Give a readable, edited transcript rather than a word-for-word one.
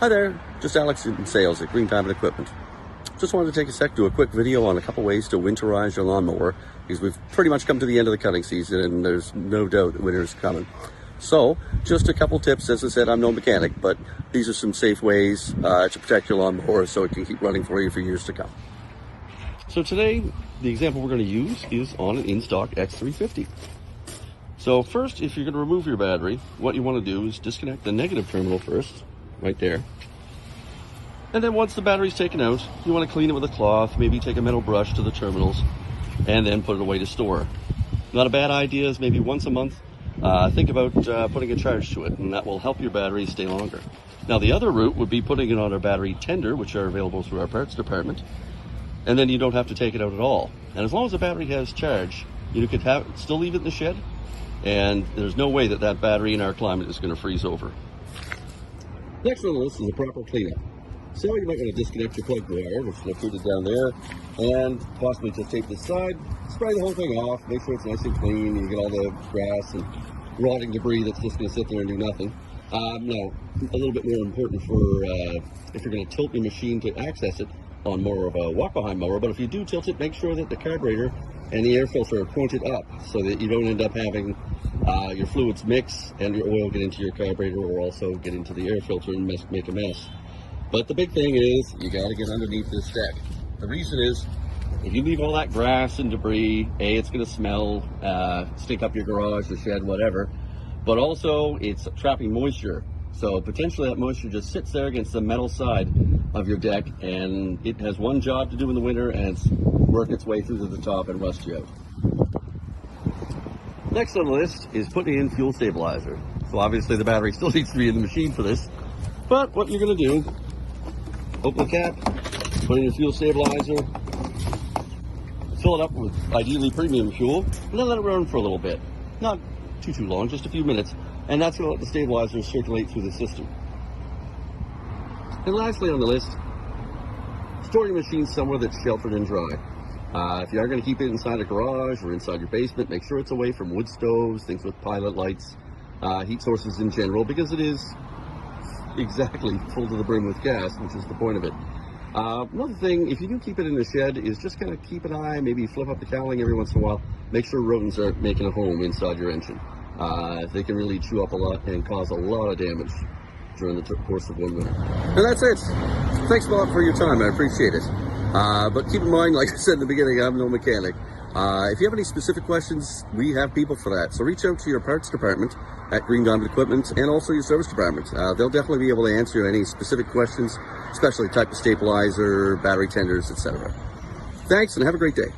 Hi there, just Alex in sales at Green Diamond Equipment. Just wanted to take a sec, do a quick video on a couple ways to winterize your lawnmower, because we've pretty much come to the end of the cutting season and there's no doubt that winter is coming. So, just a couple tips. As I said, I'm no mechanic, but these are some safe ways to protect your lawnmower so it can keep running for you for years to come. So today, the example we're going to use is on an in-stock X350. So first, if you're going to remove your battery, what you want to do is disconnect the negative terminal first, right there. And then once the battery's taken out, you want to clean it with a cloth, maybe take a metal brush to the terminals, and then put it away to store. Not a bad idea is maybe once a month, think about putting a charge to it, and that will help your battery stay longer. Now the other route would be putting it on a battery tender, which are available through our parts department, and then you don't have to take it out at all. And as long as the battery has charge, you could still leave it in the shed, and there's no way that that battery in our climate is going to freeze over. Next on the list is a proper cleanup. So you might want to disconnect your plug wire, which is located down there, and possibly just tape this side, spray the whole thing off, make sure it's nice and clean, you get all the grass and rotting debris that's just going to sit there and do nothing. Now, a little bit more important for if you're going to tilt your machine to access it on more of a walk-behind mower, but if you do tilt it, make sure that the carburetor and the air filter are pointed up so that you don't end up having your fluids mix and your oil get into your carburetor or also get into the air filter and make a mess. But the big thing is you got to get underneath this deck. The reason is if you leave all that grass and debris, it's going to smell, stink up your garage, the shed, whatever, but also it's trapping moisture. So potentially that moisture just sits there against the metal side of your deck, and it has one job to do in the winter, and it's work its way through to the top and rust you out. Next on the list is putting in fuel stabilizer. So obviously the battery still needs to be in the machine for this, but what you're going to do, open the cap, put in your fuel stabilizer, fill it up with ideally premium fuel, and then let it run for a little bit. Not too long, just a few minutes, and that's going to let the stabilizer circulate through the system. And lastly on the list, store your machine somewhere that's sheltered and dry. If you are going to keep it inside a garage or inside your basement, make sure it's away from wood stoves, things with pilot lights, heat sources in general, because it is exactly full to the brim with gas, which is the point of it. Another thing, if you do keep it in the shed, is just kind of keep an eye, maybe flip up the cowling every once in a while, make sure rodents aren't making a home inside your engine. They can really chew up a lot and cause a lot of damage during the course of one winter. And that's it. Thanks a lot for your time, I appreciate it. But keep in mind, like I said in the beginning, I'm no mechanic. If you have any specific questions, we have people for that. So reach out to your parts department at Green Diamond Equipment and also your service department. They'll definitely be able to answer any specific questions, especially type of stabilizer, battery tenders, etc. Thanks and have a great day.